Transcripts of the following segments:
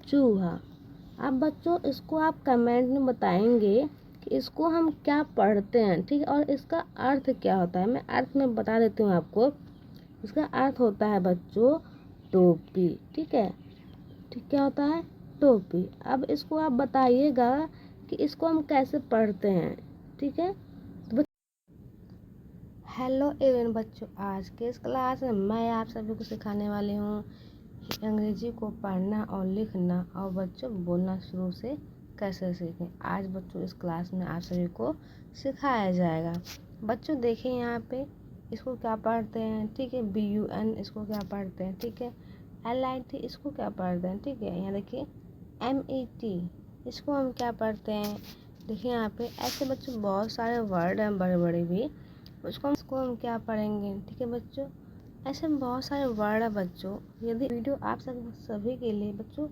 चूहा। अब बच्चों इसको आप कमेंट में बताएंगे कि इसको हम क्या पढ़ते हैं, ठीक है, और इसका अर्थ क्या होता है। मैं अर्थ में बता देती हूँ आपको। इसका अर्थ होता है बच्चों टोपी, ठीक है। ठीक, क्या होता है? टोपी। अब इसको आप बताइएगा कि इसको हम कैसे पढ़ते हैं, ठीक है। तो हेलो एवरीवन बच्चों, आज के इस क्लास में मैं आप सभी को सिखाने वाली हूँ अंग्रेजी को पढ़ना और लिखना और बच्चों बोलना शुरू से कैसे सीखें। आज बच्चों इस क्लास में आप सभी को सिखाया जाएगा। बच्चों देखिए यहाँ पे इसको क्या पढ़ते हैं, ठीक है। BUN इसको क्या पढ़ते हैं, ठीक है। LIT इसको क्या पढ़ते हैं, ठीक है। यहाँ देखिए MET इसको हम क्या पढ़ते हैं। देखिए यहाँ पे ऐसे बच्चों बहुत सारे वर्ड हैं बड़े बड़े भी, उसको हम क्या पढ़ेंगे, ठीक है बच्चों। ऐसे बहुत सारे वर्ड है बच्चों। यदि वीडियो आप सभी के लिए बच्चों,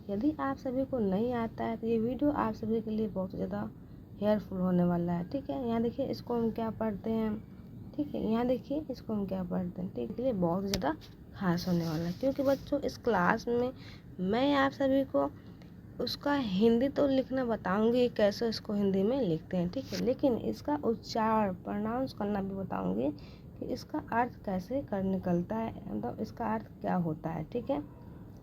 यदि आप सभी को नहीं आता है तो ये वीडियो आप सभी के लिए बहुत ज़्यादा हेल्पफुल होने वाला है, ठीक है। यहाँ देखिए इसको हम क्या पढ़ते हैं, ठीक है। यहाँ देखिए इसको हम क्या पढ़ते हैं, ठीक है। ये बहुत ज़्यादा खास होने वाला है क्योंकि बच्चों इस क्लास में मैं आप सभी को उसका हिंदी तो लिखना बताऊंगी, कैसे इसको हिंदी में लिखते हैं, ठीक है। लेकिन इसका उच्चारण प्रोनाउंस करना भी बताऊंगी कि इसका अर्थ कैसे कर निकलता है, मतलब इसका अर्थ क्या होता है, ठीक है,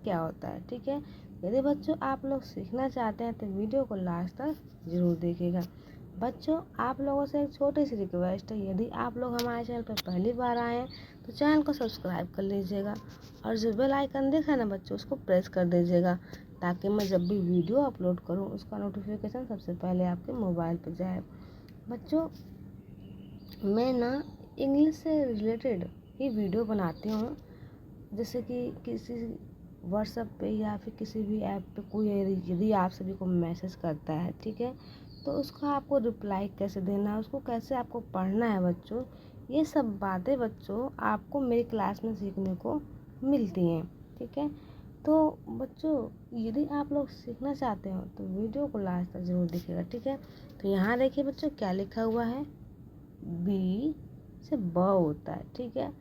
क्या होता है, ठीक है। यदि बच्चों आप लोग सीखना चाहते हैं तो वीडियो को लास्ट तक ज़रूर देखिएगा। बच्चों आप लोगों से एक छोटी सी रिक्वेस्ट है, यदि आप लोग हमारे चैनल पर पहली बार आए हैं तो चैनल को सब्सक्राइब कर लीजिएगा और जो बेल आइकन दिख रहा है ना बच्चों, उसको प्रेस कर दीजिएगा ताकि मैं जब भी वीडियो अपलोड करूं उसका नोटिफिकेशन सबसे पहले आपके मोबाइल पर जाए। बच्चों मैं ना इंग्लिश से रिलेटेड ही वीडियो बनाती हूँ, जैसे कि किसी व्हाट्सएप पे या फिर किसी भी ऐप पे कोई यदि आप सभी को मैसेज करता है, ठीक है, तो उसका आपको रिप्लाई कैसे देना है, उसको कैसे आपको पढ़ना है बच्चों, ये सब बातें बच्चों आपको मेरी क्लास में सीखने को मिलती हैं, ठीक है। तो बच्चों यदि आप लोग सीखना चाहते हो तो वीडियो को लास्ट तक ज़रूर देखिएगा, ठीक है। तो यहाँ देखिए बच्चों क्या लिखा हुआ है, बी से ब होता है, ठीक है।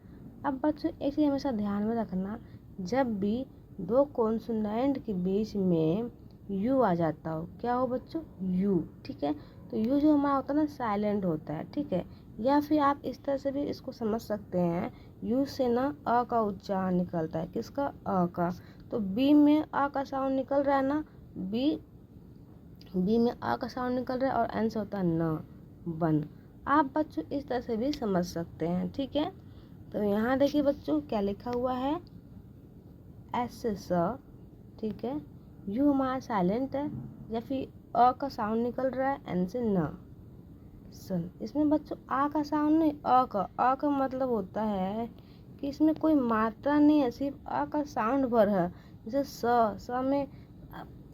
अब बच्चों एक चीज़ हमेशा ध्यान में रखना, जब भी दो कॉन्सोनेंट के बीच में यू आ जाता हो, क्या हो बच्चों, यू, ठीक है। तो यू जो हमारा होता है ना साइलेंट होता है, ठीक है। या फिर आप इस तरह से भी इसको समझ सकते हैं, यू से ना अ का उच्चारण निकलता है, किसका, अ का। तो बी में अ का साउंड निकल रहा है ना, बी में अ का साउंड निकल रहा है और एन से होता है न, बन। आप बच्चों इस तरह से भी समझ सकते हैं, ठीक है। तो यहाँ देखिए बच्चों क्या लिखा हुआ है, एस से स, ठीक है। यू हमारा साइलेंट है, या फिर अ का साउंड निकल रहा है, एन से न, सन। इसमें बच्चों आ का साउंड नहीं, अ का मतलब होता है कि इसमें कोई मात्रा नहीं है, सिर्फ अ का साउंड भर है। जैसे स में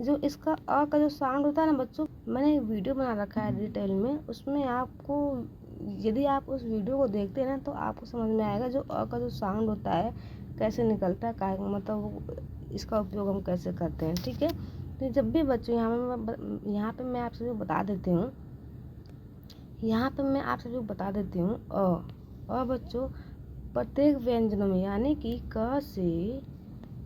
जो इसका अ का जो साउंड होता है ना बच्चों, मैंने एक वीडियो बना रखा है डिटेल में, उसमें आपको यदि आप उस वीडियो को देखते हैं ना तो आपको समझ में आएगा जो अ का जो साउंड होता है कैसे निकलता है, का मतलब इसका उपयोग हम कैसे करते हैं, ठीक है। तो जब भी बच्चों यहाँ पे मैं आप सभी को बता देती हूँ, यहाँ पे मैं आप सभी को बता देती हूँ अ बच्चों प्रत्येक व्यंजनों में यानी कि क से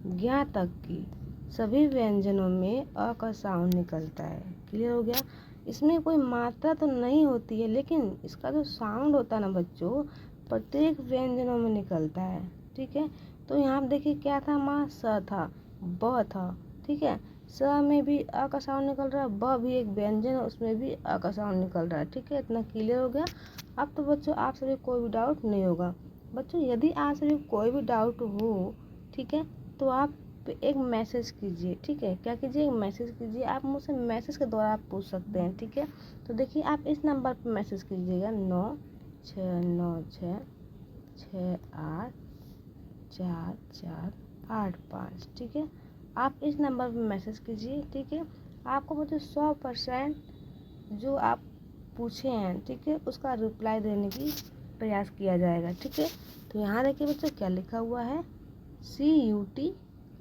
ज्ञ तक की सभी व्यंजनों में अ का साउंड निकलता है। क्लियर हो गया। इसमें कोई मात्रा तो नहीं होती है, लेकिन इसका जो साउंड होता है ना बच्चों प्रत्येक व्यंजनों में निकलता है, ठीक है। तो यहाँ देखिए क्या था, हमारा स था, ब था, ठीक है। स में भी अ का साउंड निकल रहा है, ब भी एक व्यंजन है उसमें भी अ का साउंड निकल रहा है, ठीक है। इतना क्लियर हो गया। अब तो बच्चों आप सभी कोई भी डाउट नहीं होगा। बच्चों यदि आप सभी कोई भी डाउट हो, ठीक है, तो आप एक मैसेज कीजिए, ठीक है। क्या कीजिए, एक मैसेज कीजिए। आप मुझसे मैसेज के द्वारा आप पूछ सकते हैं, ठीक है। तो देखिए आप इस नंबर पर मैसेज कीजिएगा 9696684485, ठीक है। आप इस नंबर पर मैसेज कीजिए, ठीक है। आपको मुझे 100% जो आप पूछे हैं, ठीक है, उसका रिप्लाई देने की प्रयास किया जाएगा, ठीक है। तो यहाँ देखिए बच्चों क्या लिखा हुआ है, CUT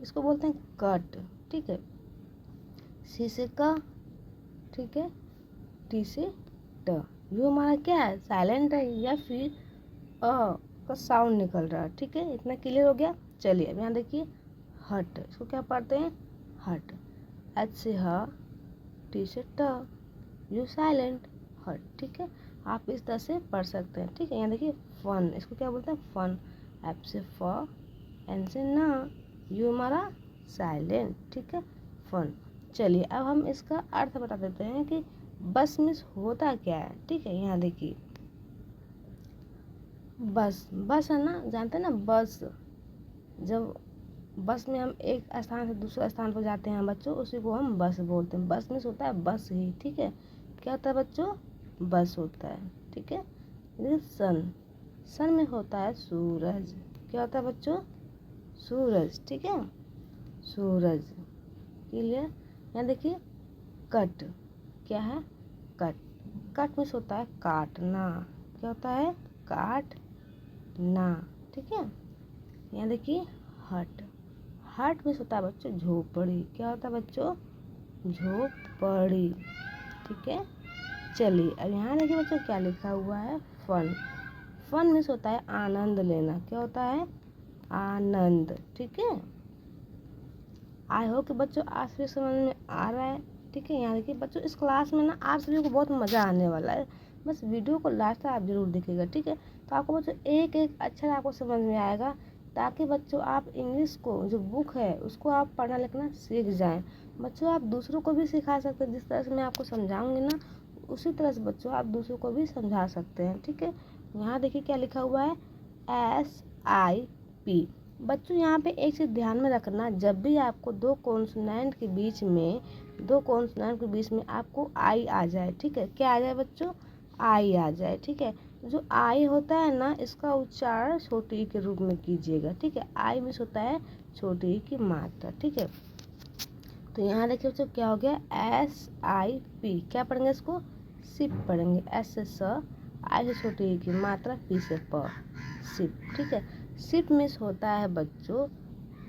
इसको बोलते हैं कट, ठीक है। सी से क, ठीक है, टी से ट। यू हमारा क्या है, साइलेंट है, या फिर अ का साउंड निकल रहा है, ठीक है। इतना क्लियर हो गया। चलिए अब यहाँ देखिए हट, इसको क्या पढ़ते हैं, हट। एच से ह, टी से ट, यू साइलेंट, हट। ठीक है, आप इस तरह से पढ़ सकते हैं। ठीक है, यहाँ देखिए फन, इसको क्या बोलते हैं, फन। एफ से फ, एन से न, यू हमारा साइलेंट। ठीक है, फन। चलिए अब हम इसका अर्थ बता देते हैं कि बस मिस होता क्या है। ठीक है, यहाँ देखिए बस, बस है ना, जानते हैं ना बस, जब बस में हम एक स्थान से दूसरे स्थान पर जाते हैं बच्चों, उसी को हम बस बोलते हैं। बस मिस होता है बस ही। ठीक है, क्या होता है बच्चों, बस होता है। ठीक है, सन, सन में होता है सूरज। क्या होता है बच्चों, सूरज। ठीक है, सूरज। क्लियर। यहाँ देखिए कट, क्या है, कट, कट मिस होता है काटना। क्या होता है, काटना। ठीक है, यहाँ देखिए हट, हट मिस होता है बच्चों झोपड़ी। क्या होता है बच्चों, झोपड़ी। ठीक है, चलिए अब यहाँ देखिए बच्चों क्या लिखा हुआ है, फन, फन मिस होता है आनंद लेना। क्या होता है, आनंद। ठीक है, आई होप कि बच्चों आज भी समझ में आ रहा है। ठीक है, यहाँ देखिए बच्चों इस क्लास में ना आप सभी को बहुत मज़ा आने वाला है, बस वीडियो को लास्ट तक आप जरूर देखिएगा। ठीक है, तो आपको बच्चों एक एक अक्षर आपको समझ में आएगा, ताकि बच्चों आप इंग्लिश को जो बुक है उसको आप पढ़ना लिखना सीख जाएं। बच्चों आप दूसरों को भी सिखा सकते हैं, जिस तरह से मैं आपको समझाऊंगी ना उसी तरह से बच्चों आप दूसरों को भी समझा सकते हैं। ठीक है, यहाँ देखिए क्या लिखा हुआ है, SIP। बच्चों यहाँ पे एक चीज़ ध्यान में रखना, जब भी आपको दो कॉन्सोनेंट के बीच में आपको आई आ जाए। ठीक है, क्या आ जाए बच्चों, आई आ जाए। ठीक है, जो आई होता है ना इसका उच्चारण छोटी ई के रूप में कीजिएगा। ठीक है, आई मिस होता है छोटी ई की मात्रा। ठीक है, तो यहाँ देखिए बच्चों क्या हो गया, SIP। क्या पढ़ेंगे इसको, सिप पढ़ेंगे। एस से स, आई से छोटी ई की मात्रा, पी से प, सिप। ठीक है, सिप मिस होता है बच्चों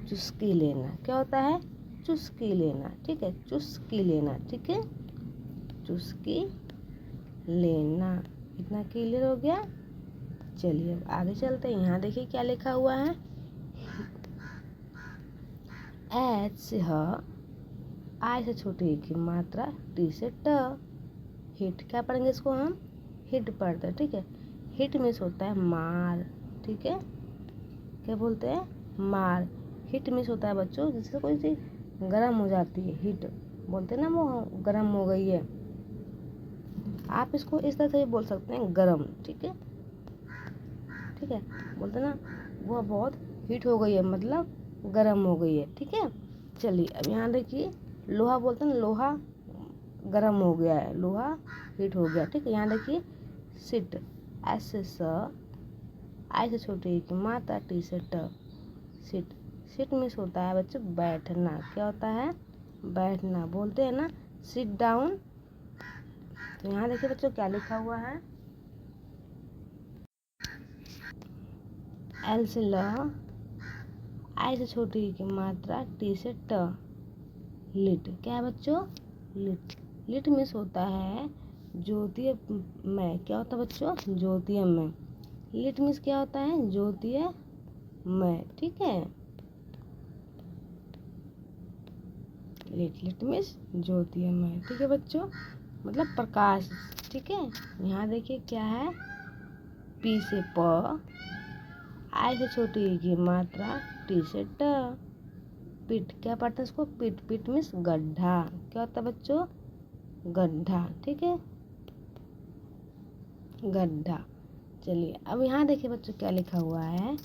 चुस्की लेना। क्या होता है, चुस्की लेना। ठीक है, चुस्की लेना। ठीक है, चुस्की लेना। इतना क्लियर हो गया। चलिए अब आगे चलते हैं। यहाँ देखिए क्या लिखा हुआ है, एच से ह, आई से छोटी ई की मात्रा, टी से ट, हिट। क्या पढ़ेंगे इसको हम, हिट पढ़ते हैं। ठीक है, हिट मिस होता है मार। ठीक है, क्या बोलते हैं, मार। हिट मिस होता है बच्चों जिससे कोई चीज़ गर्म हो जाती है, हिट बोलते हैं ना, वो गर्म हो गई है। आप इसको इस तरह से भी बोल सकते हैं, गरम। ठीक है, ठीक है, बोलते ना वो बहुत हीट हो गई है, मतलब गर्म हो गई है। ठीक है, चलिए अब यहाँ देखिए लोहा, बोलते हैं लोहा गर्म हो गया है, लोहा हीट हो गया। ठीक है, यहाँ देखिए सिट, एस से स, आई से छोटी ई की मात्रा, टी से ट, सिट। सिट मिस होता है बच्चों बैठना। क्या होता है, बैठना। बोलते हैं ना सिट डाउन। तो यहाँ देखिए बच्चों क्या लिखा हुआ है, एल से ल, आई से छोटी ई की मात्रा, टी से ट, लिट। क्या है बच्चों, लिट। लिट मिस होता है ज्योतिय में। क्या होता है बच्चों, ज्योतिय में। लिट मिस क्या होता है, ज्योतिय में। ठीक है, लिट मिस ज्योतिय में। ठीक है बच्चों, मतलब प्रकाश। ठीक है, यहाँ देखिए क्या है, पी से प, आई से छोटी ई की मात्रा, टी से ट, पिट। क्या पढ़ते हैं इसको, पिट। पिट मिस गड्ढा। क्या होता है बच्चों, गड्ढा। ठीक है, गड्ढा। चलिए अब यहाँ देखिए बच्चों क्या लिखा हुआ है,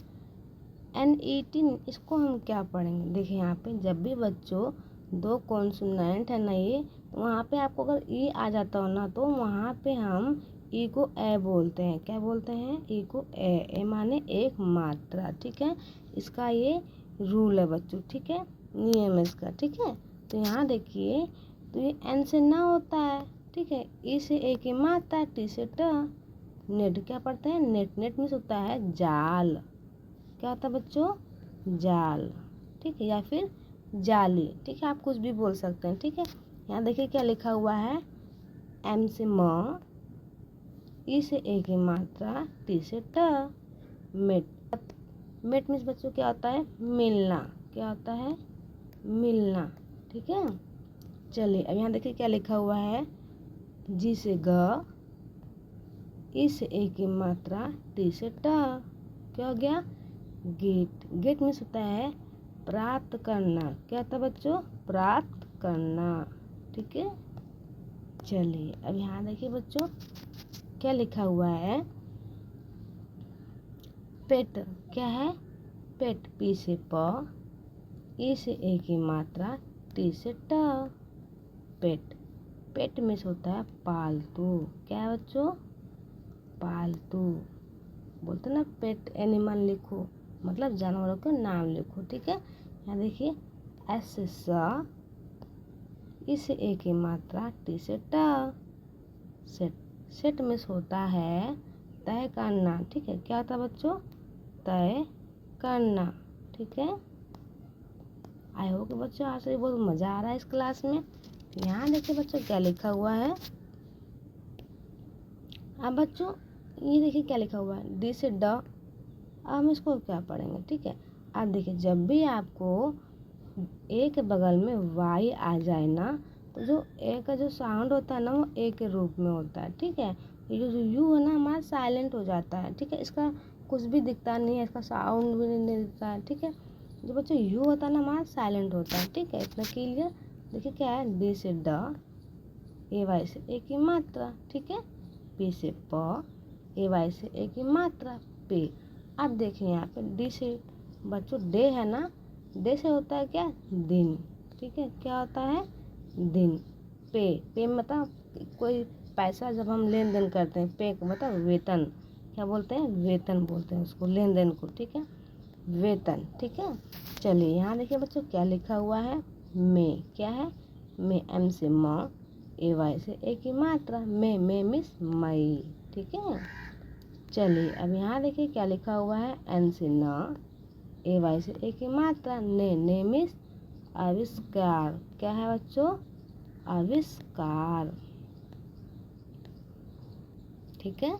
NET। इसको हम क्या पढ़ेंगे, देखिए यहाँ पे जब भी बच्चों दो कॉन्सोनेंट है ना ये, वहाँ पे आपको अगर ई आ जाता हो ना तो वहाँ पे हम ई को ए बोलते हैं। क्या बोलते हैं, ई को ए माने एक मात्रा। ठीक है, इसका ये रूल है बच्चों। ठीक है, नियम है इसका। ठीक है, तो यहाँ देखिए तो ये एन से ना होता है। ठीक है, ई से ए की मात्रा, टी से ट, नेट। क्या पढ़ते हैं, नेट। नेट मीन्स होता है जाल। क्या होता है बच्चों, जाल। ठीक है, या फिर जाली। ठीक है, आप कुछ भी बोल सकते हैं। ठीक है, यहाँ देखिए क्या लिखा हुआ है, एम से म, ई से ए की मात्रा, टी से ट, मेट। मेट मीन्स बच्चों क्या होता है, मिलना। क्या होता है, मिलना। ठीक है, चलिए अब यहाँ देखिए क्या लिखा हुआ है, जी से ग, ई से ए की मात्रा, टी से ट। क्या हो गया, गेट। गेट मीन्स होता है प्राप्त करना। क्या होता है बच्चों, प्राप्त करना। ठीक है, चलिए अब यहाँ देखिए बच्चों क्या लिखा हुआ है, पेट। क्या है, पेट, पी से प, ई से ए की मात्रा, टी से ट। पेट। पेट में होता है पालतू। क्या है बच्चों, पालतू। बोलते ना पेट एनिमल लिखो, मतलब जानवरों के नाम लिखो। ठीक है, यहाँ देखिए एस से स, ई से ए की मात्रा, टी से ट। सेट। सेट में होता है तय करना। ठीक है, क्या होता है बच्चों, तय करना। ठीक है, आई होप कि बच्चों आज से बहुत मज़ा आ रहा है इस क्लास में। यहाँ देखिए बच्चों क्या लिखा हुआ है, अब बच्चों ये देखिए क्या लिखा हुआ है, डी से ड। अब हम इसको क्या पढ़ेंगे। ठीक है, अब देखिए जब भी आपको ए के बगल में वाई आ जाए ना, तो जो ए का जो साउंड होता है ना वो ए के रूप में होता है। ठीक है, ये जो यू है ना हमारा साइलेंट हो जाता है। ठीक है, इसका कुछ भी दिखता नहीं है, इसका साउंड भी नहीं दिखता है। ठीक है, जो बच्चों यू होता है ना हमारा साइलेंट होता है। ठीक है, इतना क्लियर। देखिए क्या है, डी से ड, ए वाई से ए की मात्रा। ठीक है, पी से प, ए वाई से ए की मात्रा, पे। अब देखिए यहाँ पे डी से बच्चों डे है ना, डे से होता है क्या, दिन। ठीक है, क्या होता है, दिन। पे। पे मतलब कोई पैसा जब हम लेन देन करते हैं, पे का मतलब वेतन। क्या बोलते हैं, वेतन बोलते हैं उसको, लेन देन को। ठीक है, वेतन। ठीक है, चलिए यहाँ देखिए बच्चों क्या लिखा हुआ है, में। क्या है, में, एम से म, ए वाई से ए की मात्रा, में मिस मई। ठीक है, चलिए अब यहाँ देखिए क्या लिखा हुआ है, एन से न, ए वाई से ए की मात्रा, ने मिस आविष्कार। क्या है बच्चों, आविष्कार। ठीक है,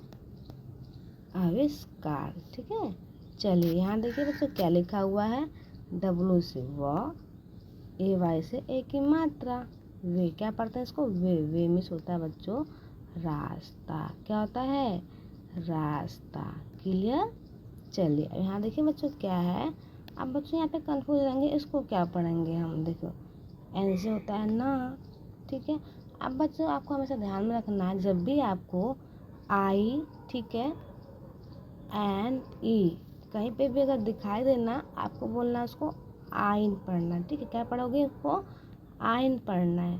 आविष्कार। ठीक है, चलिए यहाँ देखिए बच्चों क्या लिखा हुआ है, डब्लू से व, ए वाई से ए की मात्रा, वे। क्या पढ़ते हैं इसको, वे मिस होता है बच्चों रास्ता। क्या होता है, रास्ता। क्लियर। चलिए अब यहाँ देखिए बच्चों क्या है, अब बच्चों यहाँ पे कंफ्यूज रहेंगे, इसको क्या पढ़ेंगे हम। देखो एन से होता है ना। ठीक है, अब बच्चों आपको हमेशा ध्यान में रखना है, जब भी आपको आई, ठीक है, एन ई कहीं पे भी अगर दिखाई देना, आपको बोलना है उसको आइन पढ़ना। ठीक है, क्या पढ़ोगे उसको, आइन पढ़ना है।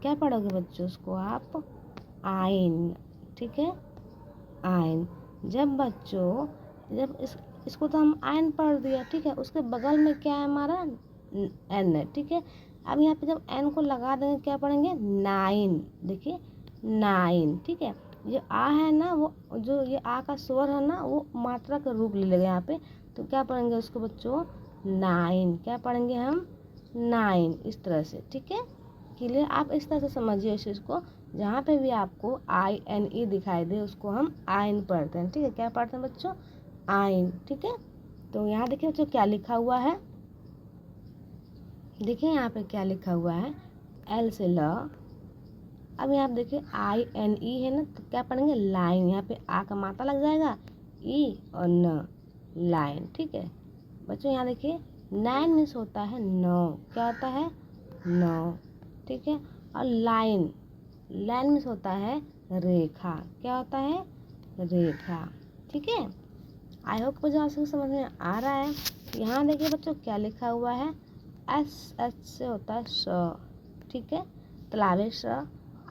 क्या पढ़ोगे बच्चों उसको आप, आइन। ठीक है, आइन। जब बच्चों जब इसको तो हम आइन पढ़ दिया। ठीक है, उसके बगल में क्या है हमारा, एन है। ठीक है, अब यहाँ पे जब एन को लगा देंगे क्या पढ़ेंगे, नाइन। देखिए नाइन। ठीक है, ये आ है ना, वो जो ये आ का स्वर है ना वो मात्रा का रूप ले लेगा यहाँ पे, तो क्या पढ़ेंगे उसको बच्चों, नाइन। क्या पढ़ेंगे हम, नाइन, इस तरह से। ठीक है, क्लियर। आप इस तरह से समझिए इस चीज़ को, जहाँ पे भी आपको आई एन ई दिखाई दे उसको हम आइन पढ़ते हैं। ठीक है, क्या पढ़ते हैं बच्चों, आइन। ठीक है, तो यहाँ देखिए बच्चों क्या लिखा हुआ है, देखिए यहाँ पे क्या लिखा हुआ है, एल से ल। अब यहाँ पे देखिए आई एन ई है ना, तो क्या पढ़ेंगे, लाइन। यहाँ पे आ का मात्रा लग जाएगा, ई और न, लाइन। ठीक है बच्चों, यहाँ देखिए नाइन मीन्स होता है 9। क्या होता है, 9। ठीक है, और लाइन, लाइन मीन्स होता है रेखा। क्या होता है, रेखा। ठीक है, आई होप मुझे आप सबको समझ में आ रहा है। यहाँ देखिए बच्चों क्या लिखा हुआ है, एस, एच से होता है स। ठीक है, तलावे स।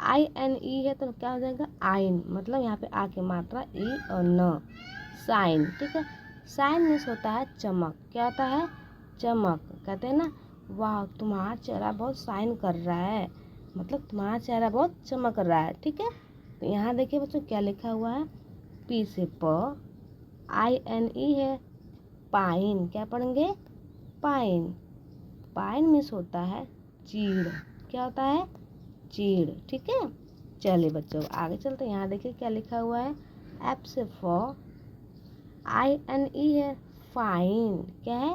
आई एन ई है तो क्या हो जाएगा, आइन। मतलब यहाँ पे आ की मात्रा ई और न, साइन। ठीक है, साइन मीन्स होता है चमक। क्या होता है, चमक। कहते हैं ना, वाह तुम्हारा चेहरा बहुत साइन कर रहा है, मतलब तुम्हारा चेहरा बहुत चमक रहा है। ठीक है, तो यहाँ देखिए बच्चों क्या लिखा हुआ है, पी से प, आई एन ई है, पाइन। क्या पढ़ेंगे, पाइन। पाइन मीन्स होता है चीड़। क्या होता है, चीड़। ठीक है, चलिए बच्चों आगे चलते हैं। यहाँ देखिए क्या लिखा हुआ है, एफ से फ, आई एन ई है, फाइन। क्या है,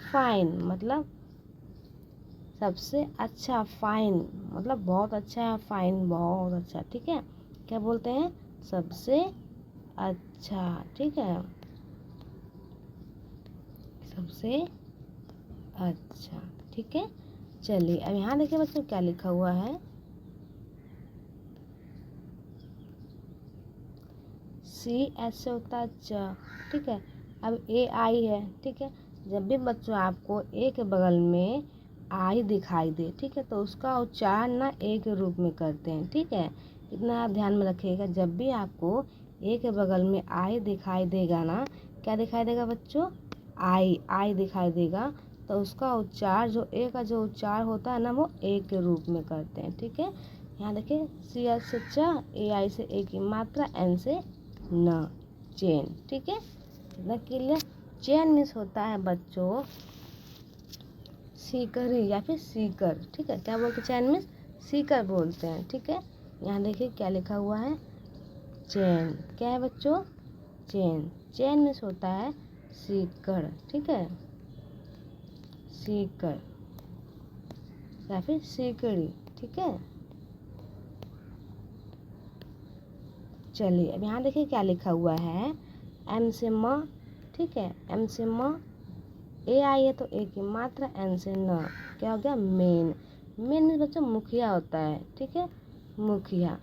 फाइन। मतलब सबसे अच्छा, फाइन मतलब बहुत अच्छा है, फाइन बहुत अच्छा, ठीक है। क्या बोलते हैं? सबसे अच्छा, ठीक है, सबसे अच्छा, ठीक है। चलिए अब यहाँ देखिए बच्चों क्या लिखा हुआ है, CS से होता है च, ठीक है। अब AI है, ठीक है। जब भी बच्चों आपको ए के बगल में आई दिखाई दे, ठीक है, तो उसका उच्चारण ना ए के रूप में करते हैं, ठीक है। इतना आप ध्यान में रखिएगा, जब भी आपको ए के बगल में आई दिखाई देगा ना, क्या दिखाई देगा बच्चों? आई दिखाई देगा, तो उसका उच्चार जो ए का जो उच्चार होता है ना, वो ए के रूप में करते हैं, ठीक है। यहाँ देखिए CS से च, AI से ए की मात्रा, N से न, चेन, ठीक है। इतना क्लियर? चेन मीन्स होता है बच्चों सीकरी या फिर सीकर, ठीक है। क्या बोलते हैं? चैन मीन्स सीकर बोलते हैं, ठीक है। यहाँ देखिए क्या लिखा हुआ है, चैन। क्या है बच्चों? चैन। चैन मीन्स होता है सीकर, ठीक है, सीकर या फिर सीकड़ी, ठीक है। चलिए अब यहाँ देखिए क्या लिखा हुआ है, M से म, ठीक है, M से म, AI है तो ए की मात्रा, N से न, क्या हो गया? मेन। मेन मीन्स बच्चों मुखिया होता है, ठीक है, मुखिया।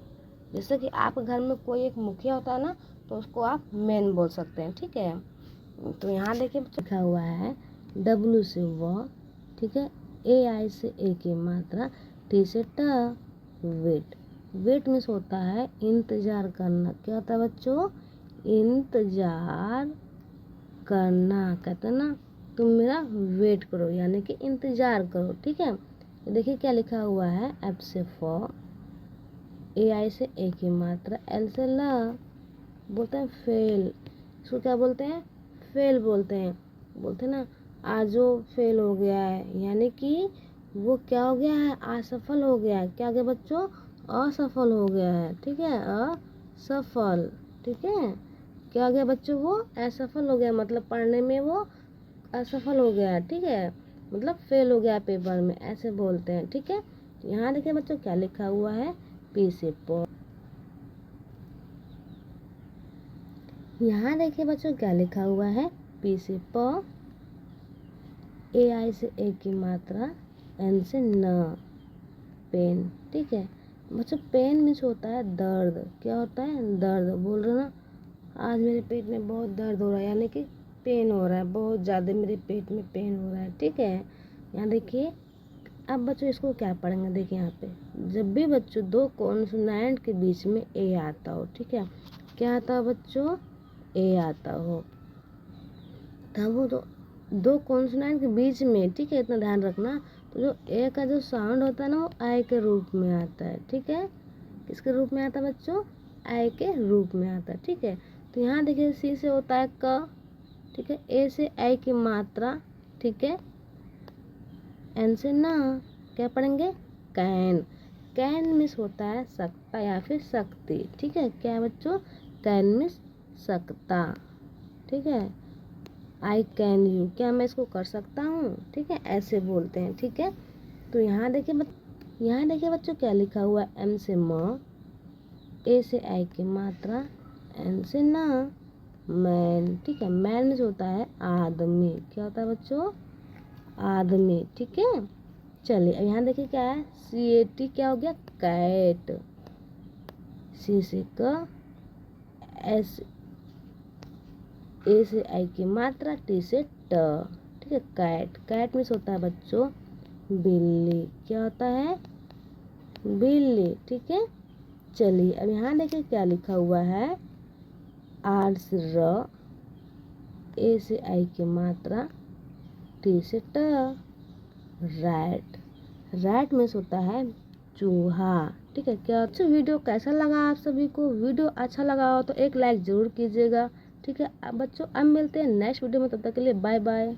जैसे कि आपके घर में कोई एक मुखिया होता है ना, तो उसको आप मेन बोल सकते हैं, ठीक है। तो यहाँ देखिए बच्चों लिखा हुआ है W से व, ठीक है, AI से ए की मात्रा, T से ट, वेट। वेट मीन्स होता है इंतजार करना। क्या होता है बच्चों? इंतजार करना। कहते हैं ना, तुम मेरा वेट करो, यानी कि इंतजार करो, ठीक है। देखिए क्या लिखा हुआ है, F से फ, AI से ए की मात्रा, L से ल, बोलते हैं फेल। इसको क्या बोलते हैं? फेल बोलते हैं। बोलते हैं ना, आज वो फेल हो गया है, यानी कि वो क्या हो गया है? असफल हो गया है। क्या हो गया बच्चों? असफल हो गया है, ठीक है, असफल, ठीक है। क्या हो गया बच्चों? वो असफल हो गया, मतलब पढ़ने में वो असफल हो गया, ठीक है, मतलब फेल हो गया पेपर में, ऐसे बोलते हैं, ठीक है। यहाँ देखिए बच्चों क्या लिखा हुआ है, P से प। यहाँ देखिए बच्चों क्या लिखा हुआ है, P से प, AI से ए की मात्रा, N से न, पेन, ठीक है। बच्चों पेन मीन्स होता है दर्द। क्या होता है? दर्द। बोल रहे ना, आज मेरे पेट में बहुत दर्द हो रहा है, यानी कि पेन हो रहा है, बहुत ज़्यादा मेरे पेट में पेन हो रहा है, ठीक है। यहाँ देखिए अब बच्चों इसको क्या पढ़ेंगे, देखिए यहाँ पे जब भी बच्चों दो कॉन्सोनेंट के बीच में ए आता हो, ठीक है, क्या आता है बच्चों? ए आता हो, तब वो दो कॉन्सोनेंट के बीच में, ठीक है, इतना ध्यान रखना। तो जो ए का जो साउंड होता है ना, वो आई के रूप में आता है, ठीक है। किसके रूप में आता है बच्चों? आई के रूप में आता है, ठीक है। तो यहाँ देखिए सी से होता है क, ठीक है, ए से आई की मात्रा, ठीक है, एन से ना, क्या पढ़ेंगे? कैन। कैन मिस होता है सकता या फिर शक्ति, ठीक है। क्या है बच्चों? कैन मिस सकता, ठीक है। आई कैन यू, क्या मैं इसको कर सकता हूँ, ठीक है, ऐसे बोलते हैं, ठीक है। तो यहाँ देखिए बच्चों क्या लिखा हुआ है, M से म, ए से आई की मात्रा, N से ना, मैन, ठीक है। मैन में होता है आदमी। क्या होता है बच्चों? आदमी, ठीक है। चलिए अब यहाँ देखिए क्या है, CAT, क्या हो गया? कैट। C से क, S, ए से आई की मात्रा, T से ट, ठीक है, कैट। कैट में होता है बच्चों बिल्ली। क्या होता है? बिल्ली, ठीक है। चलिए अब यहाँ देखिए क्या लिखा हुआ है, R से र, ए से आई की मात्रा, T से ट, रैट। रैट में होता है चूहा, ठीक है। क्या अच्छा वीडियो कैसा लगा आप सभी को? वीडियो अच्छा लगा हो तो एक लाइक ज़रूर कीजिएगा, ठीक है। अब बच्चों अब मिलते हैं नेक्स्ट वीडियो में, तब तक के लिए बाय बाय।